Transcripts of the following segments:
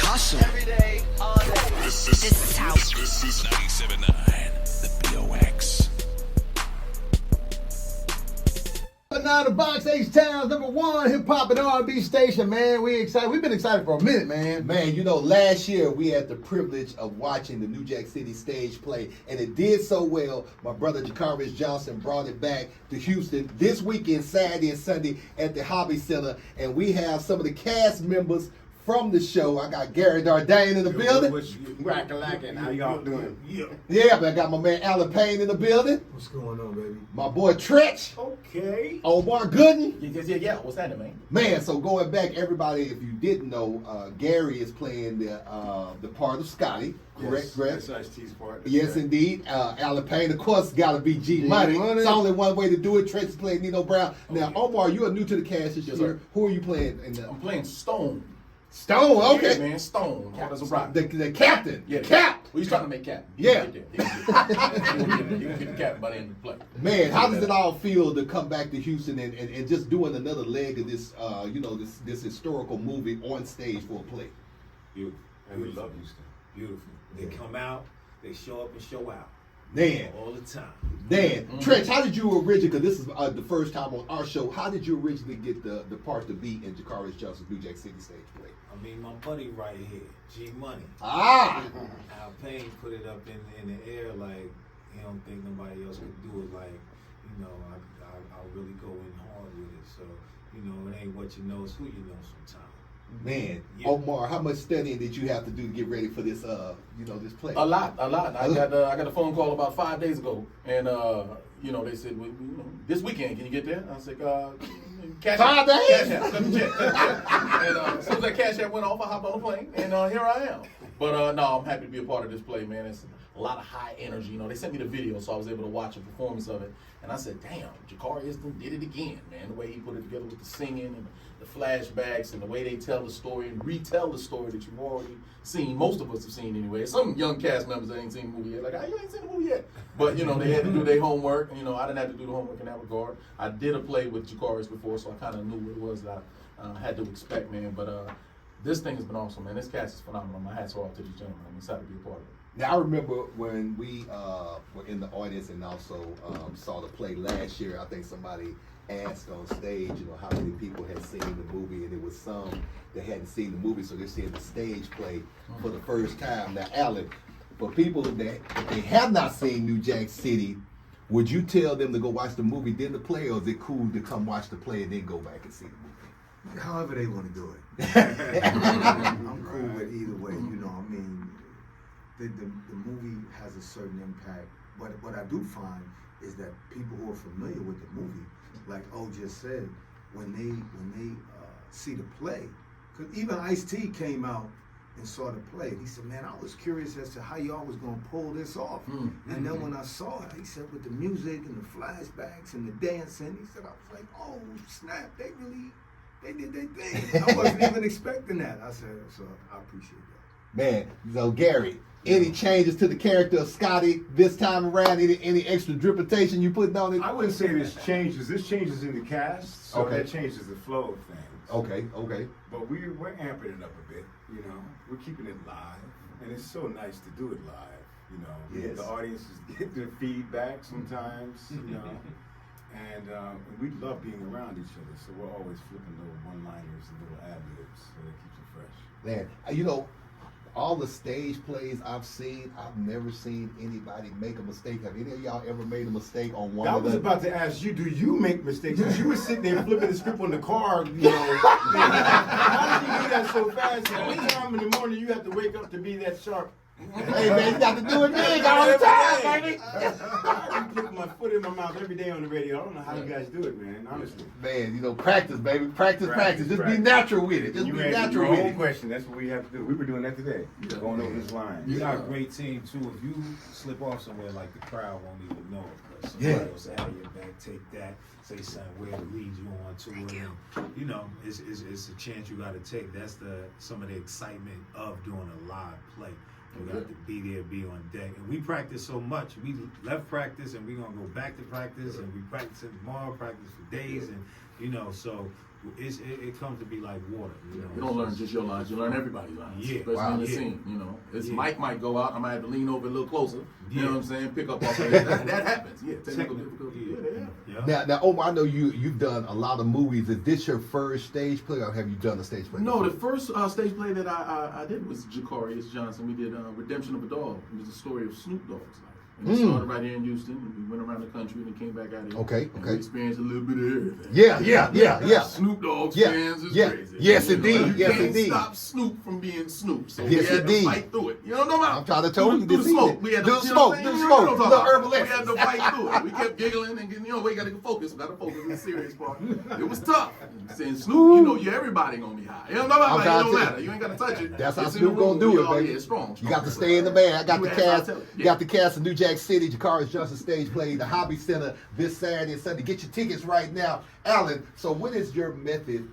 hustle. Every day, all day. This is how. This is 97.9, the BOX. Now the Box H-Town's #1 hip-hop and R&B station, man. We excited. We've been excited for a minute, man. Man, you know, last year we had the privilege of watching the New Jack City stage play, and it did so well. My brother Jacarius Johnson brought it back to Houston this weekend, Saturday and Sunday at the Hobby Center, and we have some of the cast members from the show. I got Gary Dardane in the building. Rack-a-lackin', how y'all doing? Yeah, but I got my man Alan Payne in the building. What's going on, baby? My boy Tretch. Okay. Omar Gooding. Yeah. What's that, man? Man, so going back, everybody, if you didn't know, Gary is playing the part of Scotty. Correct, correct. That's Ice-T's part. Yes, indeed. Alan Payne, of course, got to be G Money. It's only one way to do it. Trent's playing Nino Brown. Now, Omar, you are new to the cast this year. Sir. Who are you playing? I'm playing Stone. Stone, okay. Yeah, man, Stone. The captain. Yeah, Cap. Well, he's trying to make Cap. Yeah. You can get the Cap by the end of the play. Man, how does it all feel to come back to Houston and just doing another leg of this, this historical movie on stage for a play? Beautiful. And we love Houston. Beautiful. They come out, they show up and show out. Man. All the time. Dan, Trench, how did you originally, because this is the first time on our show, how did you originally get the part to be in Jacarius Johnson's New Jack City stage play? I mean, my buddy right here, G Money. Ah! Al Payne put it up in the air like he don't think nobody else could do it. Like, I'll really go in hard with it. So, it ain't what you know, it's who you know sometimes. Man, Yeah. Omar, how much studying did you have to do to get ready for this, this play? A lot. I got a phone call about 5 days ago, and they said, well, this weekend, can you get there? I said, cash 5 days? Cash app. Let me check. And as soon as that cash app went off, I hopped on the plane, and here I am. But no, I'm happy to be a part of this play, man. It's a lot of high energy. They sent me the video, so I was able to watch a performance of it. And I said, damn, Jacarius did it again, man. The way he put it together with the singing and the flashbacks and the way they tell the story and retell the story that you've already seen. Most of us have seen anyway. Some young cast members that ain't seen the movie yet. Like, you ain't seen the movie yet. But, they had to do their homework. I didn't have to do the homework in that regard. I did a play with Jacarius before, so I kind of knew what it was that I had to expect, man. But this thing has been awesome, man. This cast is phenomenal. My hat's off to these gentlemen. I'm excited to be a part of it. Now, I remember when we were in the audience and also saw the play last year, I think somebody asked on stage, how many people had seen the movie, and it was some that hadn't seen the movie, so they're seeing the stage play for the first time. Now, Alan, for people that they have not seen New Jack City, would you tell them to go watch the movie, then the play, or is it cool to come watch the play and then go back and see the movie? However they want to do it. I'm cool with either way, The movie has a certain impact, but what I do find is that people who are familiar with the movie, like O just said, when they see the play, because even Ice-T came out and saw the play, and he said, man, I was curious as to how y'all was gonna pull this off. And then when I saw it, he said, with the music and the flashbacks and the dancing, he said, I was like, oh snap, they did their thing. I wasn't even expecting that. I said, so I appreciate that. Man, so Gary, any changes to the character of Scotty this time around? Any extra dripitation you putting on it? I wouldn't say this changes. This changes in the cast, so Okay. that changes the flow of things. Okay. But we're amping it up a bit, We're keeping it live, and it's so nice to do it live, Yes. The audiences get their feedback sometimes, And we love being around each other, so we're always flipping little one-liners and little ad-libs, so that keeps it fresh. Man, all the stage plays I've seen, I've never seen anybody make a mistake. Have any of y'all ever made a mistake on one I of was the... about to ask you, do you make mistakes? Because you were sitting there flipping the script on the car, How did you do that so fast? And one time in the morning, you have to wake up to be that sharp. Hey, man, you got to do it big all the time, baby. I put my foot in my mouth every day on the radio. I don't know how you guys do it, man, honestly. Man, practice, baby. Practice. Just be natural with it. Just You be answered natural your with own it. question. That's what we have to do. We were doing that today. Going over this line. You got a great team, too. If you slip off somewhere, like the crowd won't even know it. But somebody will say, have your back, take that, say something weird to lead you on to it. And, it's a chance you got to take. That's some of the excitement of doing a live play. We got to be there, be on deck. And we practice so much. We left practice and we're going to go back to practice and we practice it tomorrow, practice for days. And You know, so it comes to be like water. You know, You don't learn just your lines, you learn everybody's lines. Yeah. Especially Wow. in the Yeah. scene, you know. It's Yeah. Mike might go out, I might have to lean over a little closer. You Yeah. know what I'm saying? Pick up off of it. That happens. Yeah, technical difficulty. Yeah. Now, Omar, I know you've done a lot of movies. Is this your first stage play, or have you done a stage play? No, before? the first stage play that I did was Jacarius Johnson. We did Redemption of a Dog. It was the story of Snoop Dogg's life. And it started right here in Houston, and we went around the country and came back out here. Okay, and okay. we experienced a little bit of everything. Yeah. Snoop Dogg's Yeah, fans is yeah. crazy. Yes, You know, indeed, You yes, can't indeed. stop Snoop from being Snoop. So Yes, we had indeed. to fight through it. You know what I'm talking about? I'm trying to tell you Do the this smoke. evening. We had Do to the you know smoke, what I'm do the saying? smoke, You know what I'm the talking herbal about? We had to essence. fight through it. We kept giggling and we got to focus. We got to focus on the serious part. It was tough. Saying Snoop, you know, everybody gonna be high. You know what I'm I'm talking about? Like, it trying don't to- matter. You ain't got to touch it. That's how It's in the Snoop gonna room. do We it, all- baby. Yeah, strong. You got to stay in the bag. I got You the asked, I'll cast. tell you. You got the cast of New Jack City, Jacarius Johnson stage play, the Hobby Center this Saturday and Sunday. Get your tickets right now, Alan. So, what is your method?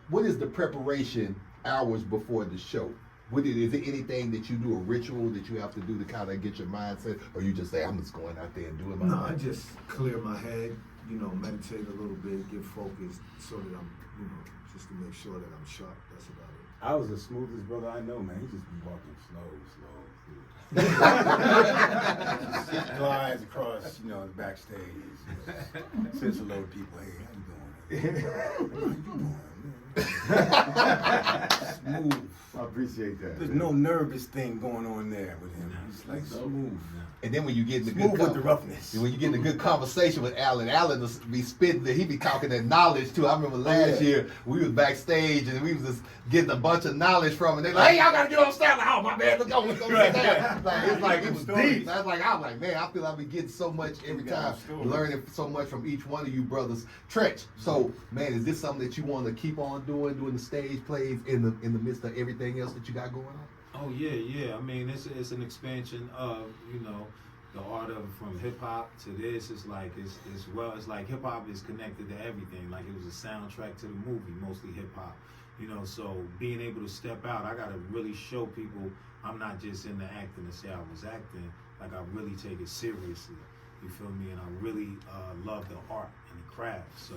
What is the preparation hours before the show? Is it anything that you do, a ritual that you have to do to kind of get your mindset, or you just say, I'm just going out there and doing my No, thing? I just clear my head, meditate a little bit, get focused so that I'm, just to make sure that I'm sharp. That's about it. I was the smoothest brother I know, man. He just be walking slow. Just glides across, backstage. Says hello to people. Hey, how you doing? Smooth. I appreciate that. There's no nervous thing going on there with him. He's like smooth. And then when you get in the Smooth good with the roughness. when you get in a good conversation with Alan will be spitting. He be talking that knowledge too. I remember last year we was backstage and we was just getting a bunch of knowledge from him. They like, hey, y'all gotta get on stage. Like, oh my man, let's go sit down. Like it's like it was deep. I was like, man, I feel like we getting so much every time, learning so much from each one of you brothers. Trench. So man, is this something that you want to keep on doing the stage plays in the midst of everything else that you got going on? Oh yeah. I mean, it's an expansion of the art of from hip hop to this. It's like it's like hip hop is connected to everything. Like it was a soundtrack to the movie, mostly hip hop. So being able to step out, I gotta really show people I'm not just in the acting to say I was acting. Like I really take it seriously. You feel me? And I really love the art and the craft. So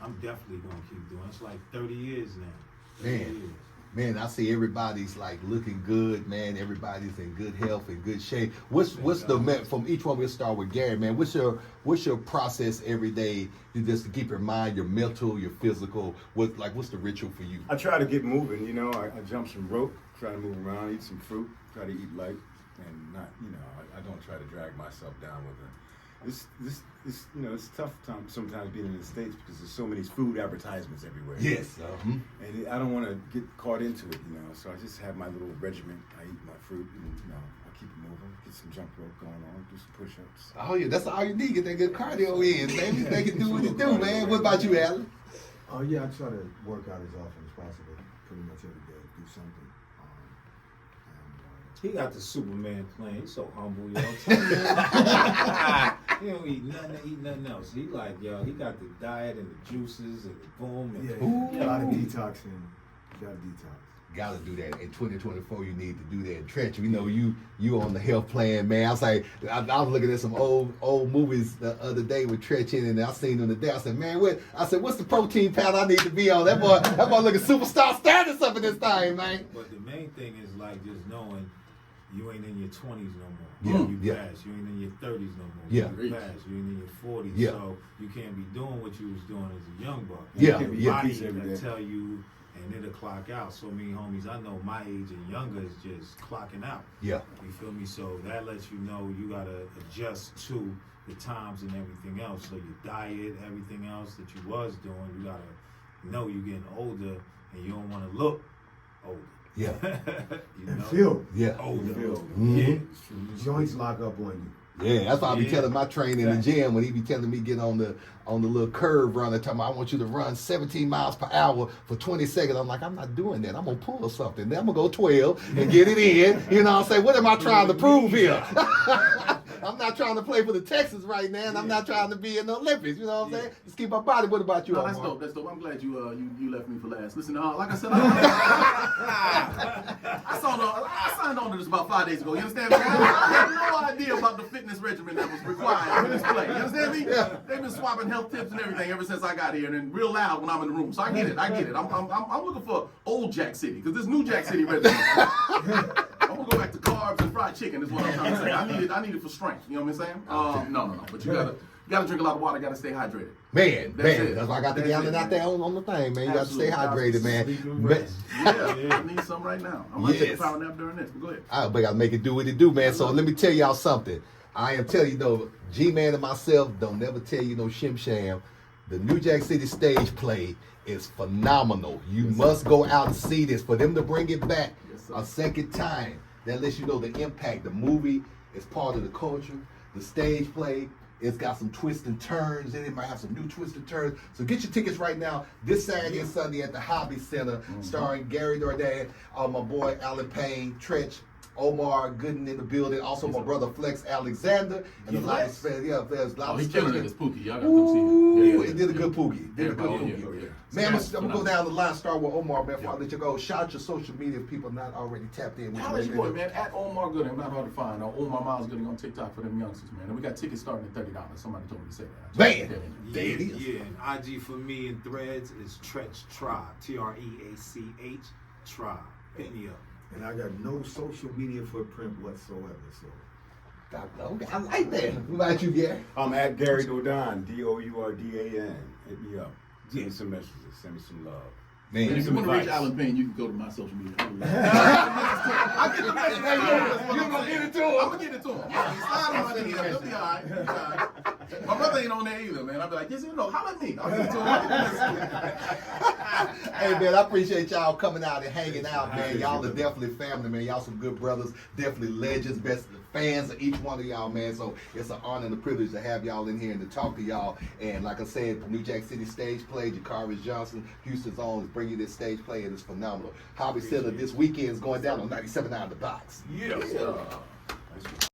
I'm definitely gonna keep doing it. It's like 30 years now. 30 years. Man, I see everybody's like looking good, man. Everybody's in good health and good shape. What's the from each one? We'll start with Gary, man. What's your process every day to keep your mind, your mental, your physical? What's the ritual for you? I try to get moving, I jump some rope, try to move around, eat some fruit, try to eat light, and not, I don't try to drag myself down with it. It's tough sometimes being in the States because there's so many food advertisements everywhere. Yes. And I don't want to get caught into it, so I just have my little regimen. I eat my fruit and, I keep it moving, get some jump rope going on, do some push-ups. Oh yeah, that's all you need. Get that good cardio in, baby. They can do what it do, man. What about you, Alan? Oh yeah, I try to work out as often as possible, pretty much every day, do something. He got the Superman plan. He's so humble, yo. He don't eat nothing else. He he got the diet and the juices and the boom. And A lot of detoxing. You gotta detox. Gotta do that. In 2024, you need to do that. And Trench, we know you on the health plan, man. I was like, I was looking at some old movies the other day with Trench in, and I seen them today. I said, man, what's the protein powder I need to be on? That boy looking superstar status up in this thing, man. But the main thing is just knowing you ain't in your 20s no more. Yeah. Passed. You ain't in your 30s no more. Yeah. You passed. You ain't in your 40s. Yeah. So you can't be doing what you was doing as a young buck. Yeah. Your body every will day. tell you, and it'll clock out. So many homies I know my age and younger is just clocking out. Yeah. You feel me? So that lets you know you gotta adjust to the times and everything else. So your diet, everything else that you was doing, you gotta know you're getting older and you don't want to look older. Yeah. Feel. Yeah. Older. Mhm. Yeah. Joints lock up on you. Yeah, that's why I be telling my trainer in the gym when he be telling me get on the little curve run and tell me I want you to run 17 miles per hour for 20 seconds. I'm like, I'm not doing that. I'm gonna pull something. Then I'm gonna go 12 and get it in. You know what I'm saying? What am I trying to prove here? I'm not trying to play for the Texans right now, and I'm not trying to be in the Olympics. You know what I'm saying? Just keep my body. What about you, No, Omar? that's dope. That's dope. I'm glad you left me for last. Listen, like I said, I signed on to this about 5 days ago. You understand me? I had no idea about the fitness regimen that was required for this play. You understand me? Yeah. They've been swapping health tips and everything ever since I got here, and then real loud when I'm in the room. So I get it. I'm looking for old Jack City because this new Jack City regimen. I'm gonna go back to carbs and fried chicken. Is what I'm trying to say. I need it for strength. You know what I'm saying? No. But you gotta drink a lot of water. Gotta stay hydrated. Man, That's that's why I got the gallon out there on the thing, man. You got to stay Absolutely. hydrated, man. Sleep and Man. rest. Yeah, I need some right now. I'm gonna take a Yes. power nap during this. But go ahead. I gotta make it do what it do, man. So let me tell y'all something. I am telling you though, G-Man and myself don't never tell you no shim sham. The New Jack City stage play is phenomenal. You must go out and see this. For them to bring it back a second time, that lets you know the impact. The movie is part of the culture. The stage play, it's got some twists and turns in it. Might have some new twists and turns. So get your tickets right now this Saturday and Sunday at the Hobby Center, starring Gary Dordan, my boy Alan Payne, Trench, Omar Gooding in the building. Also my brother Flex Alexander and a lot of there's a lot Oh, of he's killing it. special. It's Pookie. Y'all gotta come see Ooh, it. Yeah, he did a good Poogie. Did a good Everybody, Poogie. yeah. Man, I'm gonna go Phenomenal. down the line, start with Omar, man, before I let you go. Shout out your social media if people not already tapped in with How is your boy, man? At Omar Gooding. I'm not hard to find. Omar Miles Gooding on TikTok for them youngsters, man. And we got tickets starting at $30. Somebody told me to say that. Man, there it is. Yeah, and IG for me in threads is Tretch Tribe. TREACH Tribe. Hit me up. And I got no social media footprint whatsoever. So Okay, I like that. What about you, Gary? I'm at Gary Dourdan, DOURDAN. Hit me up. Send me some messages. Send me some love. Man, And if you some want to reach advice. Alan Payne, you can go to my social media. I get the message. You gonna get it to him? I'm gonna get it to him. Slide on my DM. He'll be all right. He'll be all right. My brother ain't on there either, man. I'll be like, yes, you know, holler at me. I'll get it to him. Hey man, I appreciate y'all coming out and hanging out, man. Y'all are definitely family, man. Y'all some good brothers, definitely legends, best fans of each one of y'all, man. So it's an honor and a privilege to have y'all in here and to talk to y'all. And like I said, New Jack City stage play, Jakarius Johnson, Houston's own, is bringing this stage play, and it's phenomenal. Hobby Center this weekend is going down on 97.9 The Box. Yeah.